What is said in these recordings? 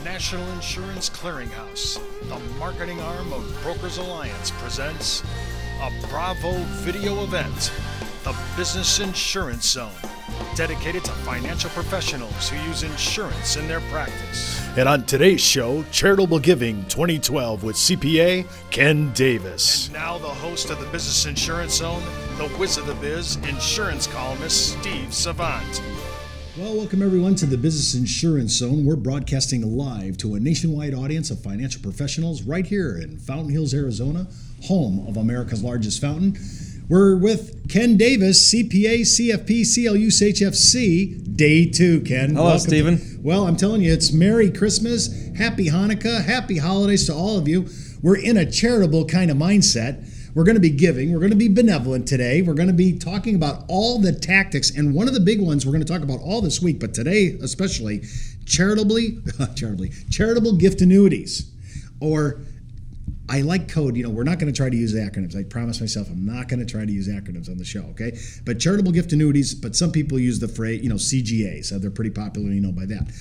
National Insurance Clearinghouse, the marketing arm of Brokers Alliance, presents a Bravo video event, the Business Insurance Zone, dedicated to financial professionals who use insurance in their practice. And on today's show, Charitable Giving 2012 with CPA Ken Davis. And now the host of the Business Insurance Zone, the whiz of the biz, insurance columnist Steve Savant. Well, welcome everyone to the Business Insurance Zone. We're broadcasting live to a nationwide audience of financial professionals right here in Fountain Hills, Arizona, home of America's largest fountain. We're with Ken Davis, CPA, CFP, CLU, ChFC, Day 2, Ken. Hello, Stephen. Well, I'm telling you, it's Merry Christmas, Happy Hanukkah, Happy Holidays to all of you. We're in a charitable kind of mindset. We're going to be giving. We're going to be benevolent today. We're going to be talking about all the tactics. And one of the big ones we're going to talk about all this week, but today especially, charitable gift annuities. Or I like code. We're not going to try to use acronyms. I promise myself I'm not going to try to use acronyms on the show, okay? But charitable gift annuities, but some people use the phrase, CGAs. So they're pretty popular, by that.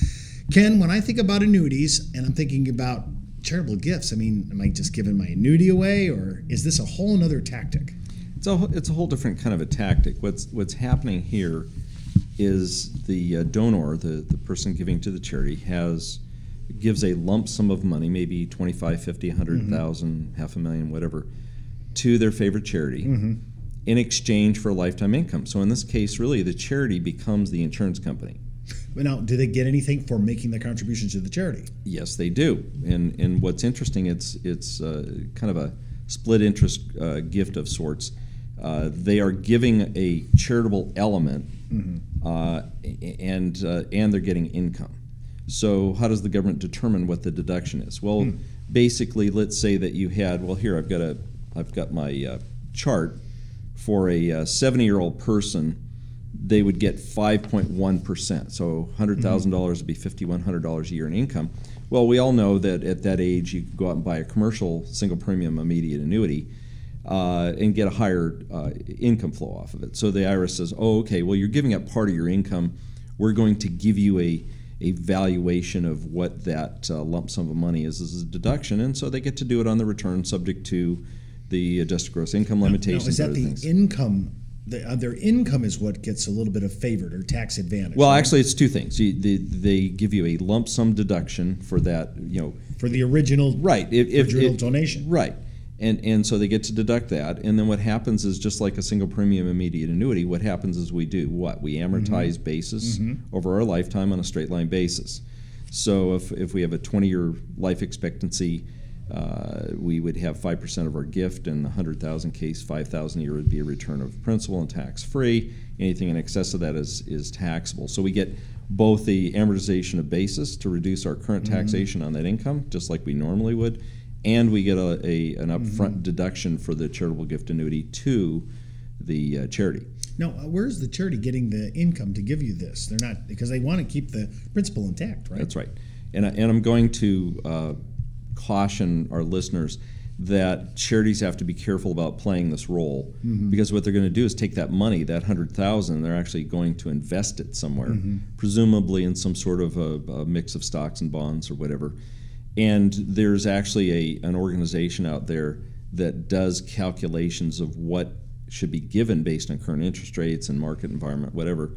Ken, when I think about annuities and I'm thinking about charitable gifts, am I just giving my annuity away, or is this a whole nother tactic? It's a whole different kind of a tactic. What's happening here is the donor, the person giving to the charity, gives a lump sum of money, maybe 25, 50, 100,000, $500,000, whatever, to their favorite charity in exchange for a lifetime income. So in this case, really, the charity becomes the insurance company. But now, do they get anything for making the contributions to the charity? Yes, they do. And what's interesting, it's kind of a split interest gift of sorts. They are giving a charitable element, and they're getting income. So how does the government determine what the deduction is? Well, basically, let's say that you had, here I've got my chart for a 70-year-old person. They would get 5.1%. So $100,000 would be $5,100 a year in income. Well, we all know that at that age, you could go out and buy a commercial single premium immediate annuity and get a higher income flow off of it. So the IRS says, okay, well, you're giving up part of your income. We're going to give you a valuation of what that lump sum of money is as a deduction. And so they get to do it on the return subject to the adjusted gross income limitations. Now, is that the income? Their income is what gets a little bit of favored or tax advantage. Well, right? Actually, it's two things. They give you a lump sum deduction for that, for the original, original donation, right? And so they get to deduct that. And then what happens is, just like a single premium immediate annuity, what happens is we amortize basis over our lifetime on a straight line basis. So if we have a 20-year life expectancy, we would have 5% of our gift. In the 100,000 case, 5,000 a year would be a return of principal and tax-free. Anything in excess of that is taxable. So we get both the amortization of basis to reduce our current taxation on that income, just like we normally would, and we get an upfront deduction for the charitable gift annuity to the charity. Now, where's the charity getting the income to give you this? They're not, because they want to keep the principal intact, right? That's right. And I'm going to caution our listeners that charities have to be careful about playing this role, because what they're going to do is take that money, that $100,000, they're actually going to invest it somewhere, presumably in some sort of a mix of stocks and bonds or whatever. And there's actually an organization out there that does calculations of what should be given based on current interest rates and market environment, whatever,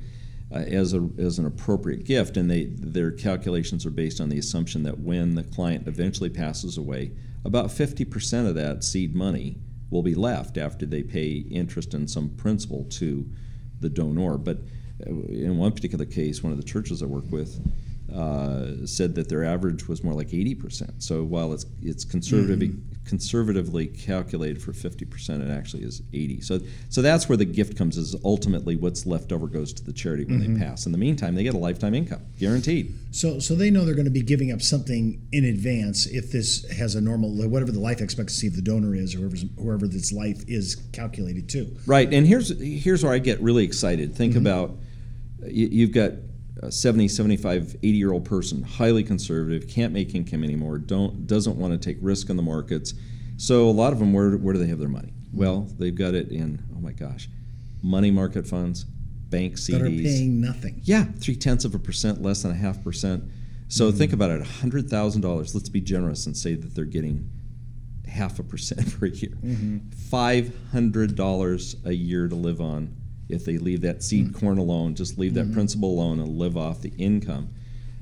as an appropriate gift, and their calculations are based on the assumption that when the client eventually passes away, about 50% of that seed money will be left after they pay interest and some principal to the donor. But in one particular case, one of the churches I work with said that their average was more like 80%. So while it's conservatively calculated for 50%, it actually is 80%. So that's where the gift comes, is ultimately what's left over goes to the charity when they pass. In the meantime, they get a lifetime income, guaranteed. So they know they're going to be giving up something in advance if this has a normal, whatever the life expectancy of the donor is, or whoever this life is calculated to. Right, and here's where I get really excited. Think about, you've got a 70, 75, 80-year-old person, highly conservative, can't make income anymore, doesn't want to take risk in the markets. So a lot of them, where do they have their money? Well, they've got it in, money market funds, bank CDs. That are paying nothing. Yeah, 0.3%, less than 0.5%. So think about it, $100,000. Let's be generous and say that they're getting 0.5% per year. $500 a year to live on if they leave that seed corn alone, just leave that principal alone and live off the income.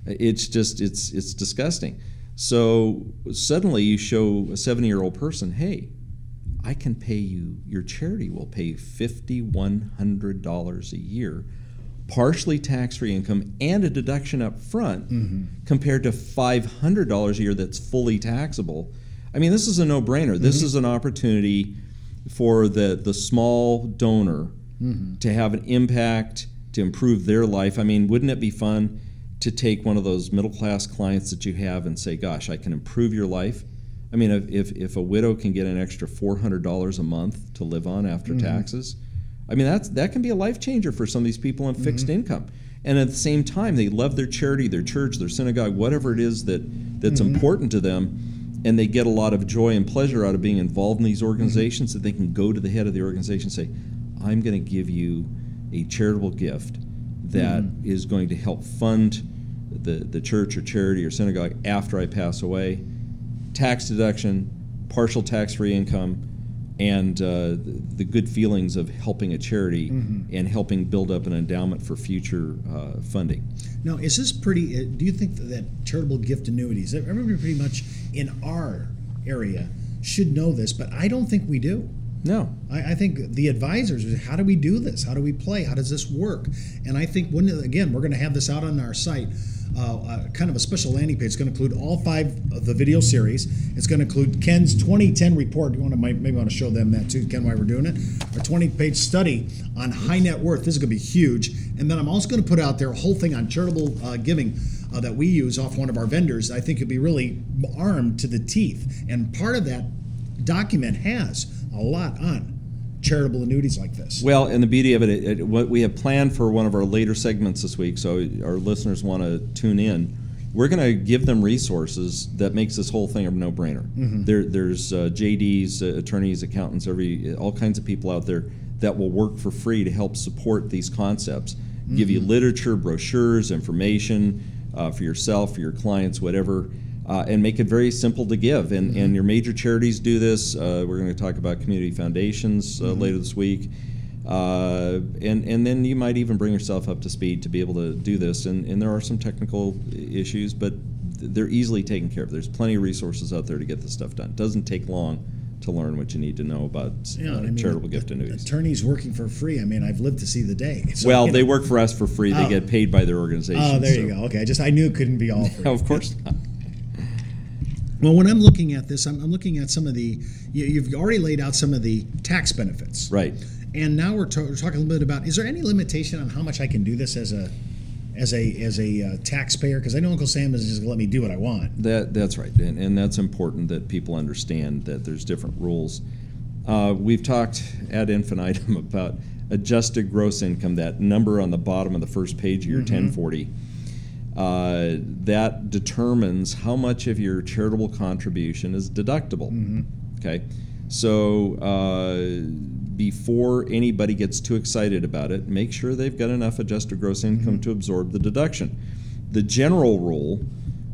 It's just, it's disgusting. So suddenly you show a 70-year-old person, hey, I can pay you, your charity will pay $5,100 a year, partially tax-free income and a deduction up front, compared to $500 a year that's fully taxable. I mean, this is a no-brainer. This is an opportunity for the small donor to have an impact, to improve their life. I mean, wouldn't it be fun to take one of those middle-class clients that you have and say, gosh, I can improve your life? I mean, if a widow can get an extra $400 a month to live on after taxes, I mean, that can be a life changer for some of these people on fixed income. And at the same time, they love their charity, their church, their synagogue, whatever it is that's important to them, and they get a lot of joy and pleasure out of being involved in these organizations, that they can go to the head of the organization and say, I'm going to give you a charitable gift that is going to help fund the church or charity or synagogue after I pass away. Tax deduction, partial tax-free income, and the good feelings of helping a charity and helping build up an endowment for future funding. Now, is this pretty, do you think that charitable gift annuities, everybody pretty much in our area should know this, but I don't think we do. No. I think the advisors, how do we do this? How do we play? How does this work? And I think, again, we're going to have this out on our site, kind of a special landing page. It's going to include all 5 of the video series. It's going to include Ken's 2010 report. You want to maybe want to show them that too, Ken, while we're doing it. Our 20-page study on high net worth. This is going to be huge. And then I'm also going to put out there a whole thing on charitable giving that we use off one of our vendors. I think it'd be really armed to the teeth. And part of that document has a lot on charitable annuities like this. Well, and the beauty of it, what we have planned for one of our later segments this week, so our listeners want to tune in, we're going to give them resources that makes this whole thing a no-brainer. There's JDs, attorneys, accountants, all kinds of people out there that will work for free to help support these concepts, give you literature, brochures, information for yourself, for your clients, whatever, and make it very simple to give. And your major charities do this. We're going to talk about community foundations later this week. And then you might even bring yourself up to speed to be able to do this. And there are some technical issues, but they're easily taken care of. There's plenty of resources out there to get this stuff done. It doesn't take long to learn what you need to know about charitable gift annuities. Attorneys working for free, I mean, I've lived to see the day. So, well, they work for us for free. They get paid by their organization. Oh, there you go. Okay, I knew it couldn't be all free. Of course not. Well, when I'm looking at this, I'm looking at some of the, you've already laid out some of the tax benefits. Right. And now we're talking a little bit about, is there any limitation on how much I can do this as a taxpayer? Because I know Uncle Sam is just going to let me do what I want. That's right. And that's important that people understand that there's different rules. We've talked ad infinitum about adjusted gross income, that number on the bottom of the first page of your 1040. That determines how much of your charitable contribution is deductible. Okay, so before anybody gets too excited about it, make sure they've got enough adjusted gross income to absorb the deduction. The general rule,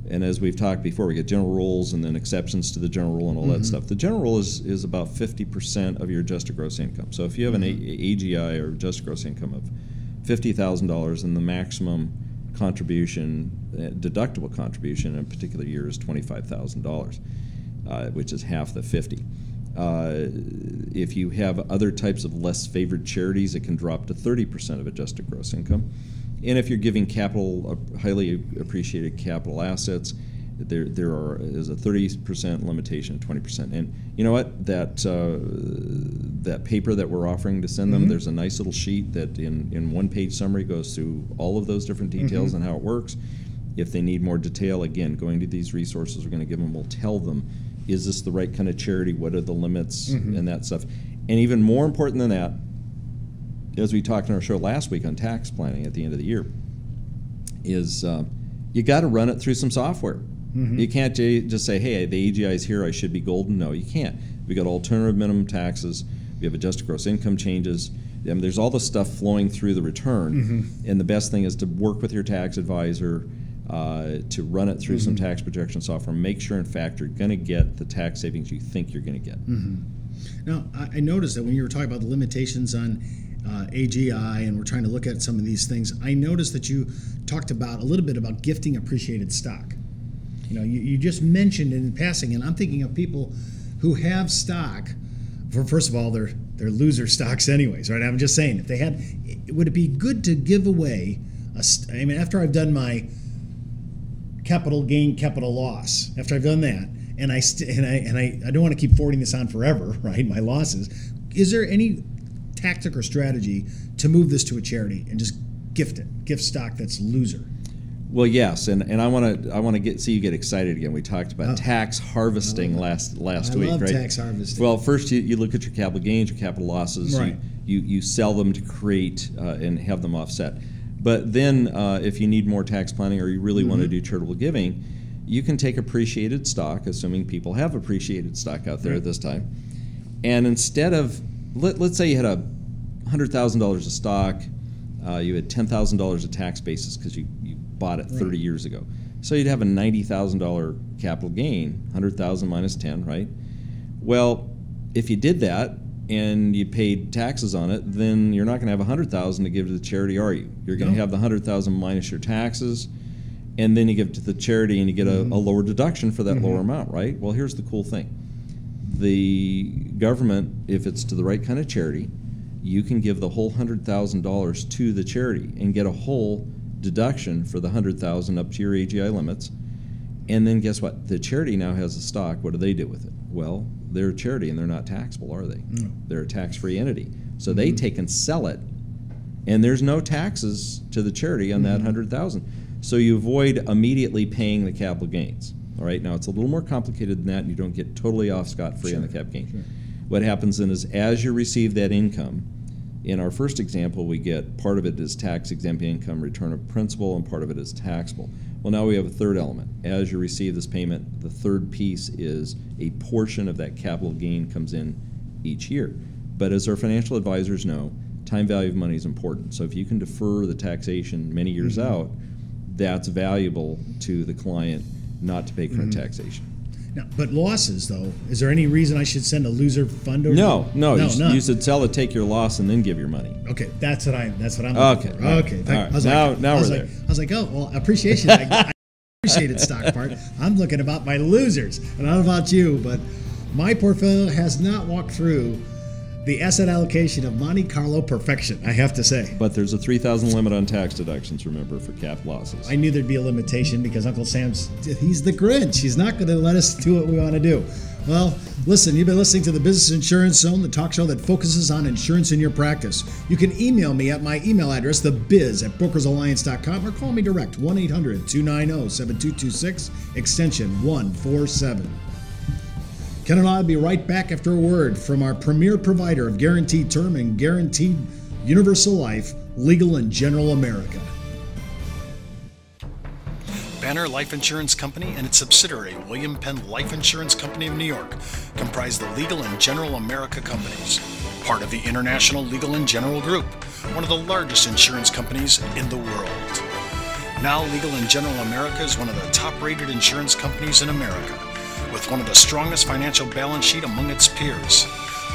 and as we've talked before, we get general rules and then exceptions to the general rule and all that stuff. The general rule is about 50% of your adjusted gross income. So if you have an AGI or adjusted gross income of $50,000 and the maximum contribution, deductible contribution in a particular year is $25,000, which is half the 50. If you have other types of less favored charities, it can drop to 30% of adjusted gross income. And if you're giving capital, highly appreciated capital assets, there is a 30% limitation, 20%. And you know what? That paper that we're offering to send them, there's a nice little sheet that in one-page summary goes through all of those different details and how it works. If they need more detail, again, going to these resources we're going to give them will tell them, is this the right kind of charity? What are the limits and that stuff? And even more important than that, as we talked in our show last week on tax planning at the end of the year, is you got to run it through some software. You can't just say, hey, the AGI is here, I should be golden. No, you can't. We got alternative minimum taxes, we have adjusted gross income changes. I mean, there's all this stuff flowing through the return. And the best thing is to work with your tax advisor to run it through some tax projection software. Make sure, in fact, you're going to get the tax savings you think you're going to get. Now, I noticed that when you were talking about the limitations on AGI, and we're trying to look at some of these things, I noticed that you talked about a little bit about gifting appreciated stock. You just mentioned in passing, and I'm thinking of people who have stock. First of all, they're loser stocks anyways, right? I'm just saying, if they had, would it be good to give away after I've done my capital gain, capital loss, after I've done that, and I don't want to keep forwarding this on forever, right? My losses. Is there any tactic or strategy to move this to a charity and just gift stock that's loser? Well, yes, and I want to see you get excited again. We talked about tax harvesting last week, right? I love tax harvesting. Well, first you look at your capital gains, your capital losses. Right. You sell them to create and have them offset. But then if you need more tax planning or you really want to do charitable giving, you can take appreciated stock, assuming people have appreciated stock out there at this time, and instead of, let's say you had $100,000 of stock, you had $10,000 of tax basis because you bought it 30 years ago. So you'd have a $90,000 capital gain, 100,000 minus 10, right? Well, if you did that and you paid taxes on it, then you're not going to have 100,000 to give to the charity, are you? You're going to have the 100,000 minus your taxes, and then you give it to the charity and you get a lower deduction for that lower amount, right? Well, here's the cool thing. The government, if it's to the right kind of charity, you can give the whole $100,000 to the charity and get a whole deduction for the $100,000 up to your AGI limits. And then guess what? The charity now has the stock. What do they do with it? Well, they're a charity and they're not taxable, are they? No. They're a tax-free entity. So they take and sell it, and there's no taxes to the charity on that $100,000. So you avoid immediately paying the capital gains. All right, now it's a little more complicated than that, and you don't get totally off scot-free on the capital gains. Sure. What happens then is, as you receive that income, in our first example, we get part of it is tax-exempt income, return of principal, and part of it is taxable. Well, now we have a third element. As you receive this payment, the third piece is a portion of that capital gain comes in each year. But as our financial advisors know, time value of money is important. So if you can defer the taxation many years out, that's valuable to the client not to pay current taxation. Now, but losses, though, is there any reason I should send a loser fund over? No. You should sell it, take your loss, and then give your money. Okay, that's what I'm looking okay. for. Okay, right. Now we're there. I was like, oh, well, appreciation. I appreciated stock part. I'm looking about my losers, and I don't know about you, but my portfolio has not walked through the asset allocation of Monte Carlo perfection, I have to say. But there's a $3,000 limit on tax deductions, remember, for cap losses. I knew there'd be a limitation because Uncle Sam's, he's the Grinch. He's not going to let us do what we want to do. Well, listen, you've been listening to the Business Insurance Zone, the talk show that focuses on insurance in your practice. You can email me at my email address, thebiz@brokersalliance.com, or call me direct, 1-800-290-7226, extension 147. Ken and I will be right back after a word from our premier provider of guaranteed term and guaranteed universal life, Legal and General America. Banner Life Insurance Company and its subsidiary, William Penn Life Insurance Company of New York, comprise the Legal and General America companies, part of the International Legal and General Group, one of the largest insurance companies in the world. Now, Legal and General America is one of the top-rated insurance companies in America, with one of the strongest financial balance sheet among its peers.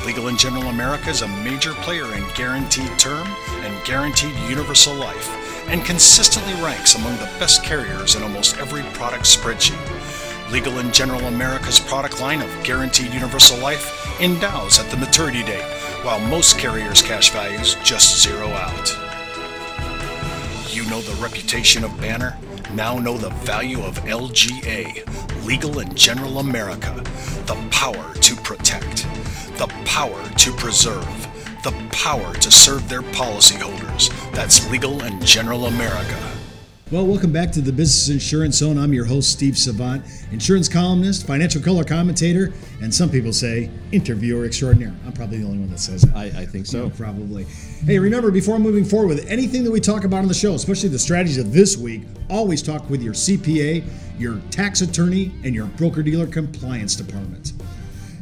Legal and General America is a major player in guaranteed term and guaranteed universal life, and consistently ranks among the best carriers in almost every product spreadsheet. Legal and General America's product line of guaranteed universal life endows at the maturity date, while most carriers' cash values just zero out. You know the reputation of Banner? Now know the value of LGA, Legal and General America. The power to protect, the power to preserve, the power to serve their policyholders. That's Legal and General America. Well, welcome back to the Business Insurance Zone. I'm your host, Steve Savant, insurance columnist, financial color commentator, and some people say interviewer extraordinaire. I'm probably the only one that says that. I think so. Yeah, probably. Hey, remember, before moving forward with anything that we talk about on the show, especially the strategies of this week, always talk with your CPA, your tax attorney, and your broker-dealer compliance department.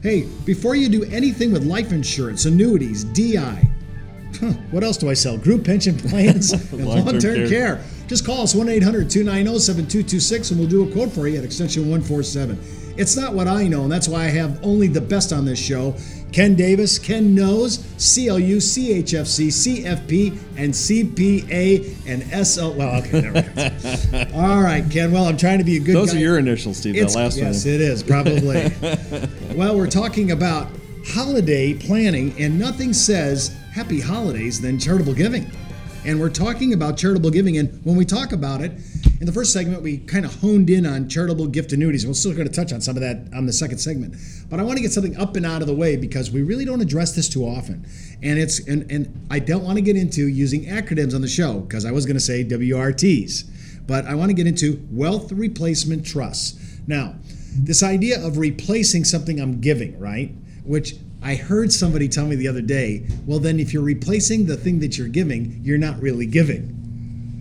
Hey, before you do anything with life insurance, annuities, DI, what else do I sell? Group pension plans and long-term care. Just call us 1-800-290-7226 and we'll do a quote for you at extension 147. It's not what I know, and that's why I have only the best on this show. Ken Davis, Ken knows, CLU, ChFC, CFP, and CPA, and SL. Well, okay, there we go. All right, Ken. Well, I'm trying to be a good guy. Those are your initials, Steve, that last one. Yes, it is, probably. Well, we're talking about holiday planning, and nothing says happy holidays than charitable giving. And we're talking about charitable giving, and when we talk about it, in the first segment, we kind of honed in on charitable gift annuities. We're still going to touch on some of that on the second segment. But I want to get something up and out of the way because we really don't address this too often. And and I don't want to get into using acronyms on the show because I was going to say WRTs. But I want to get into wealth replacement trusts. Now, this idea of replacing something I'm giving, right? Which I heard somebody tell me the other day, well, then if you're replacing the thing that you're giving, you're not really giving.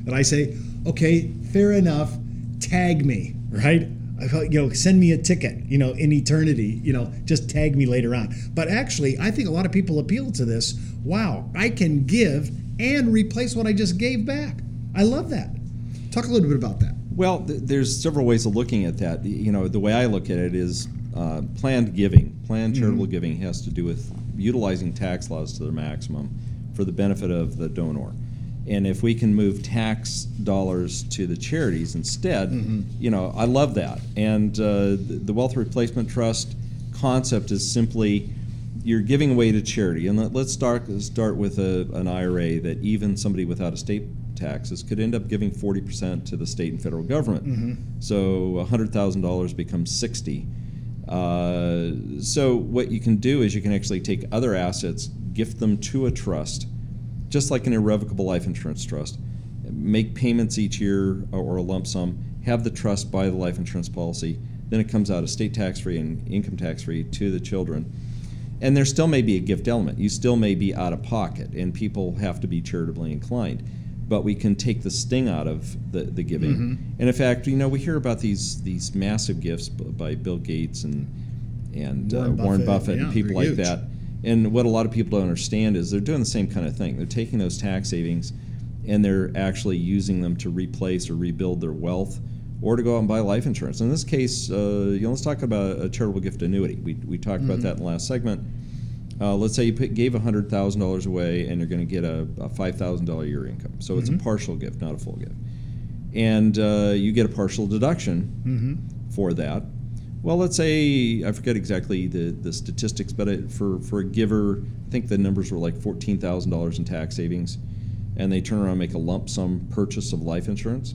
And I say, okay, fair enough, tag me, right? Send me a ticket, in eternity, just tag me later on. But actually, I think a lot of people appeal to this. Wow, I can give and replace what I just gave back. I love that. Talk a little bit about that. Well, there's several ways of looking at that. The way I look at it is planned giving. Planned charitable giving has to do with utilizing tax laws to their maximum for the benefit of the donor. And if we can move tax dollars to the charities instead, I love that. And the Wealth Replacement Trust concept is simply you're giving away to charity. And let's start with an IRA that even somebody without estate taxes could end up giving 40% to the state and federal government. So $100,000 becomes $60,000. So what you can do is you can actually take other assets, gift them to a trust, just like an irrevocable life insurance trust, make payments each year or a lump sum, have the trust buy the life insurance policy, then it comes out estate tax-free and income tax-free to the children. And there still may be a gift element. You still may be out of pocket, and people have to be charitably inclined. But we can take the sting out of the giving. And in fact, we hear about these massive gifts by Bill Gates and Warren Buffett and people like that. And what a lot of people don't understand is they're doing the same kind of thing. They're taking those tax savings and they're actually using them to replace or rebuild their wealth or to go out and buy life insurance. In this case, let's talk about a charitable gift annuity. We talked about that in the last segment. Let's say you gave $100,000 away and you're going to get a $5,000 a year income. So it's a partial gift, not a full gift. And you get a partial deduction for that. Well, let's say, I forget exactly the statistics, but for a giver, I think the numbers were like $14,000 in tax savings, and they turn around and make a lump sum purchase of life insurance.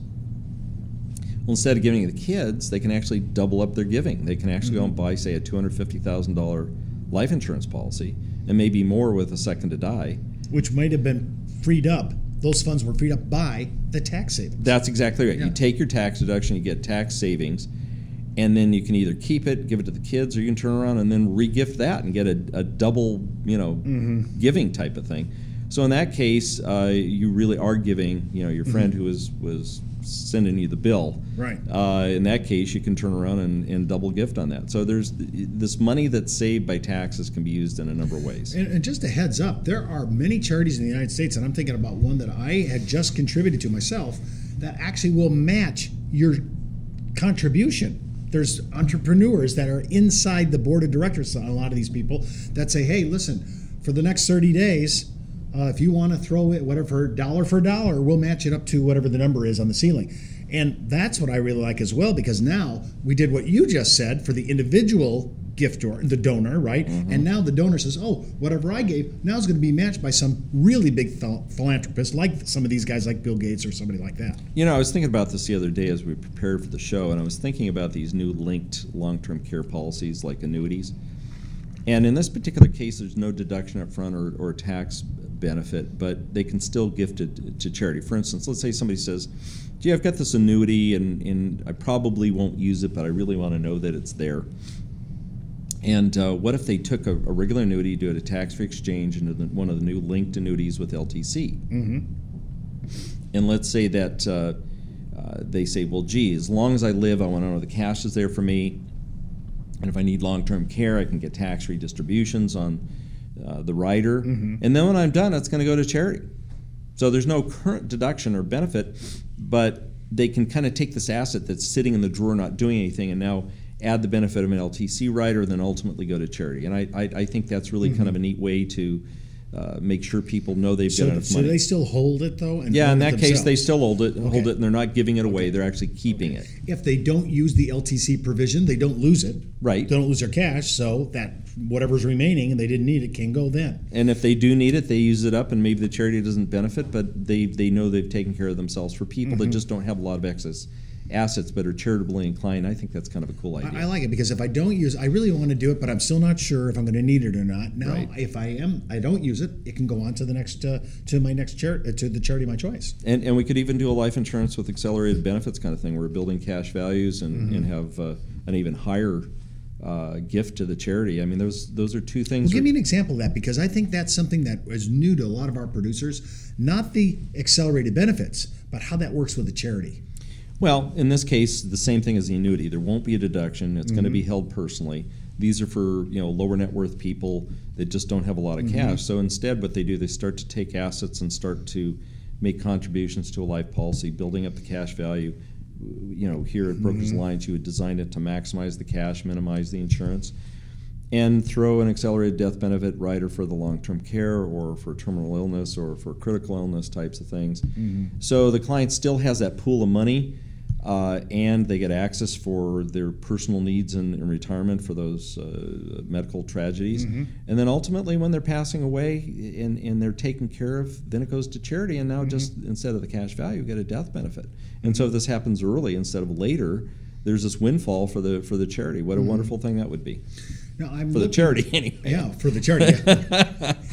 Well, instead of giving it to the kids, they can actually double up their giving. They can actually go and buy, say, a $250,000 life insurance policy, and maybe more with a second to die. Which might have been freed up. Those funds were freed up by the tax savings. That's exactly right. Yeah. You take your tax deduction, you get tax savings, and then you can either keep it, give it to the kids, or you can turn around and then re-gift that and get a double, giving type of thing. So in that case, you really are giving, your friend who was sending you the bill. Right. In that case, you can turn around and double gift on that. So there's this money that's saved by taxes can be used in a number of ways. And just a heads up, there are many charities in the United States, and I'm thinking about one that I had just contributed to myself, that actually will match your contribution. There's entrepreneurs that are inside the board of directors, a lot of these people, that say, hey, listen, for the next 30 days, if you want to throw it, whatever, dollar for dollar, we'll match it up to whatever the number is on the ceiling. And that's what I really like as well, because now we did what you just said for the individual giftor, the donor, right? And now the donor says, oh, whatever I gave, now is going to be matched by some really big philanthropist, like some of these guys like Bill Gates or somebody like that. I was thinking about this the other day as we prepared for the show, and I was thinking about these new linked long-term care policies like annuities. And in this particular case, there's no deduction up front or tax benefit, but they can still gift it to charity. For instance, let's say somebody says, gee, I've got this annuity and I probably won't use it, but I really want to know that it's there. And what if they took a regular annuity, do it a tax-free exchange into one of the new linked annuities with LTC? And let's say that they say, well, gee, as long as I live, I want to know the cash is there for me. And if I need long-term care, I can get tax-free distributions on the rider. And then when I'm done, it's going to go to charity. So there's no current deduction or benefit, but they can kind of take this asset that's sitting in the drawer not doing anything and now add the benefit of an LTC rider, then ultimately go to charity. And I think that's really kind of a neat way to make sure people know they've got enough money. So they still hold it, though? And yeah, in that themselves? case, they still hold it, and they're not giving it away. They're actually keeping it. If they don't use the LTC provision, they don't lose it. Right. They don't lose their cash, so that whatever's remaining and they didn't need it can go then. And if they do need it, they use it up, and maybe the charity doesn't benefit, but they know they've taken care of themselves. For people that just don't have a lot of excess assets but are charitably inclined, I think that's kind of a cool idea. I like it because if I don't use I really want to do it, but I'm still not sure if I'm going to need it or not. Now, if I don't use it, it can go on to the next to my next charity, to the charity of my choice. And we could even do a life insurance with accelerated benefits kind of thing. We're building cash values and have an even higher gift to the charity. I mean, those are two things. Well, give me an example of that, because I think that's something that is new to a lot of our producers. Not the accelerated benefits, but how that works with the charity. Well, in this case, the same thing as the annuity. There won't be a deduction. It's going to be held personally. These are for lower net worth people that just don't have a lot of cash. So instead, what they do, they start to take assets and start to make contributions to a life policy, building up the cash value. Here at Brokers Alliance, you would design it to maximize the cash, minimize the insurance, and throw an accelerated death benefit rider for the long-term care or for terminal illness or for critical illness types of things. So the client still has that pool of money, and they get access for their personal needs in retirement for those medical tragedies. And then ultimately, when they're passing away and they're taken care of, then it goes to charity, and now just instead of the cash value, you get a death benefit. And so if this happens early instead of later, there's this windfall for the charity. What a wonderful thing that would be. No, the charity, anyway. Yeah, for the charity.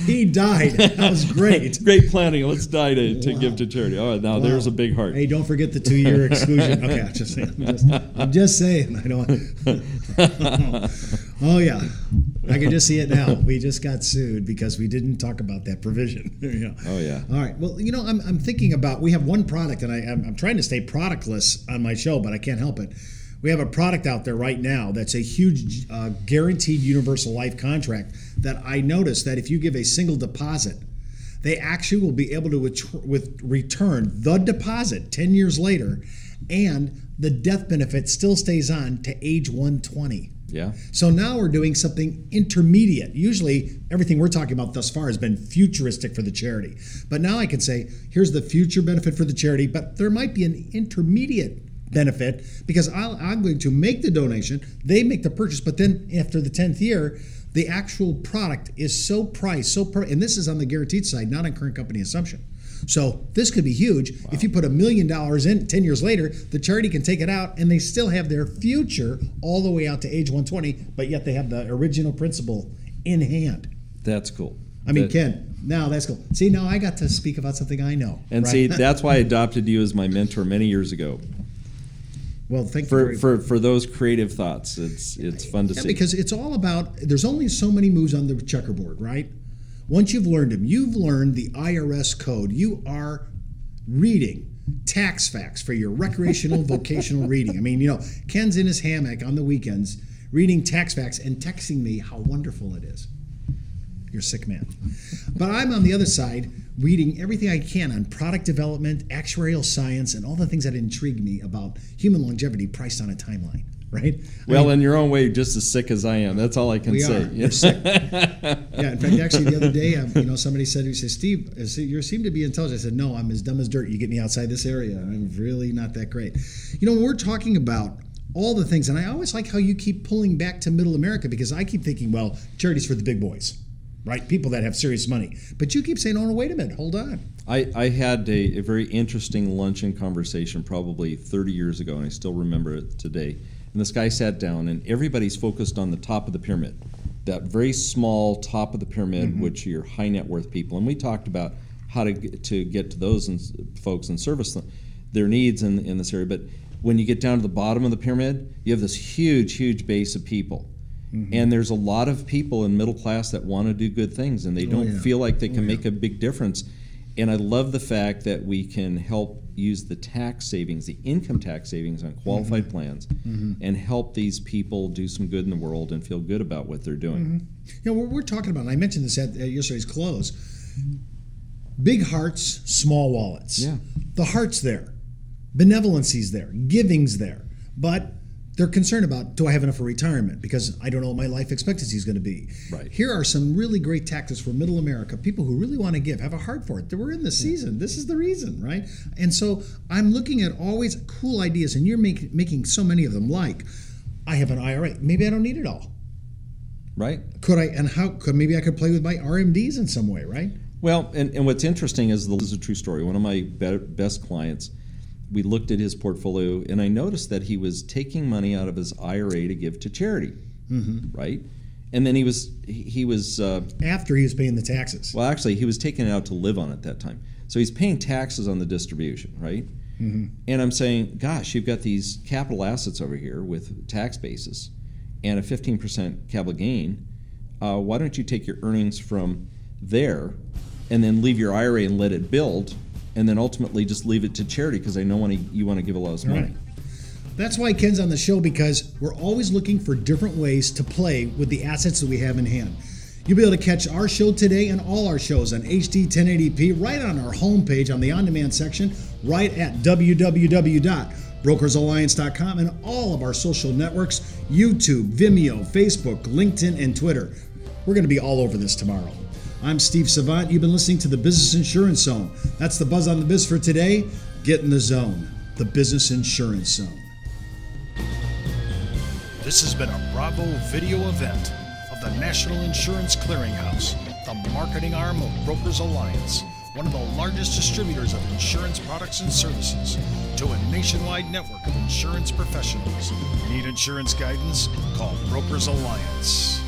He died. That was great. Great planning. Let's die to give to charity. All right, now there's a big heart. Hey, don't forget the 2-year exclusion. Okay, I'm just saying. I don't. Oh yeah, I can just see it now. We just got sued because we didn't talk about that provision. Oh yeah. All right. Well, I'm thinking about. We have one product, and I'm trying to stay productless on my show, but I can't help it. We have a product out there right now that's a huge guaranteed universal life contract that I noticed that if you give a single deposit, they actually will be able to return the deposit 10 years later, and the death benefit still stays on to age 120. Yeah. So now we're doing something intermediate. Usually everything we're talking about thus far has been futuristic for the charity. But now I can say, here's the future benefit for the charity, but there might be an intermediate benefit because I'm going to make the donation, they make the purchase, but then after the 10th year, the actual product is so priced, and this is on the guaranteed side, not on current company assumption. So this could be huge. Wow. If you put $1 million in 10 years later, the charity can take it out and they still have their future all the way out to age 120, but yet they have the original principal in hand. That's cool. I mean, Ken, now that's cool. See, now I got to speak about something I know. And right? See, that's why I adopted you as my mentor many years ago. Well, thank you for those creative thoughts. It's fun to see. Because it's all about, there's only so many moves on the checkerboard, right? Once you've learned them, you've learned the IRS code. You are reading tax facts for your recreational vocational reading. I mean, Ken's in his hammock on the weekends reading tax facts and texting me how wonderful it is. You're a sick man. But I'm on the other side reading everything I can on product development, actuarial science, and all the things that intrigue me about human longevity priced on a timeline, right? Well, in your own way, just as sick as I am. That's all I can say. We're sick. Yeah, in fact, actually, the other day, somebody said, Steve, you seem to be intelligent. I said, no, I'm as dumb as dirt. You get me outside this area. I'm really not that great. When we're talking about all the things, and I always like how you keep pulling back to middle America, because I keep thinking, well, charities for the big boys. Right, people that have serious money. But you keep saying, oh, no, wait a minute, hold on. I had a very interesting luncheon conversation probably 30 years ago, and I still remember it today. And this guy sat down, and everybody's focused on the top of the pyramid, that very small top of the pyramid, which are your high net worth people. And we talked about how to get to those folks and service their needs in this area. But when you get down to the bottom of the pyramid, you have this huge, huge base of people. And there's a lot of people in middle class that want to do good things, and they don't feel like they can make a big difference. And I love the fact that we can help use the tax savings, the income tax savings on qualified plans, and help these people do some good in the world and feel good about what they're doing. We're talking about, and I mentioned this at yesterday's close, Big hearts, small wallets. Yeah. The heart's there. Benevolency's there. Giving's there. But they're concerned about, do I have enough for retirement? Because I don't know what my life expectancy is going to be. Right. Here are some really great tactics for middle America, people who really want to give, have a heart for it. We're in the season. This is the reason, right? And so I'm looking at always cool ideas, and you're making so many of them, like, I have an IRA. Maybe I don't need it all. Right. Could I, and how, maybe I could play with my RMDs in some way, right? Well, and what's interesting is, this is a true story. One of my best clients, we looked at his portfolio, and I noticed that he was taking money out of his IRA to give to charity, right? And then he was after he was paying the taxes. Well, actually, he was taking it out to live on at that time. So he's paying taxes on the distribution, right? And I'm saying, gosh, you've got these capital assets over here with tax basis and a 15% capital gain. Why don't you take your earnings from there and then leave your IRA and let it build, and then ultimately just leave it to charity, because I know you want to give a lot of money. Right. That's why Ken's on the show, because we're always looking for different ways to play with the assets that we have in hand. You'll be able to catch our show today and all our shows on HD 1080p right on our homepage on the on-demand section, right at www.brokersalliance.com, and all of our social networks, YouTube, Vimeo, Facebook, LinkedIn, and Twitter. We're going to be all over this tomorrow. I'm Steve Savant. You've been listening to the Business Insurance Zone. That's the buzz on the biz for today. Get in the zone, the Business Insurance Zone. This has been a Bravo video event of the National Insurance Clearinghouse, the marketing arm of Brokers Alliance, one of the largest distributors of insurance products and services to a nationwide network of insurance professionals. Need insurance guidance? Call Brokers Alliance.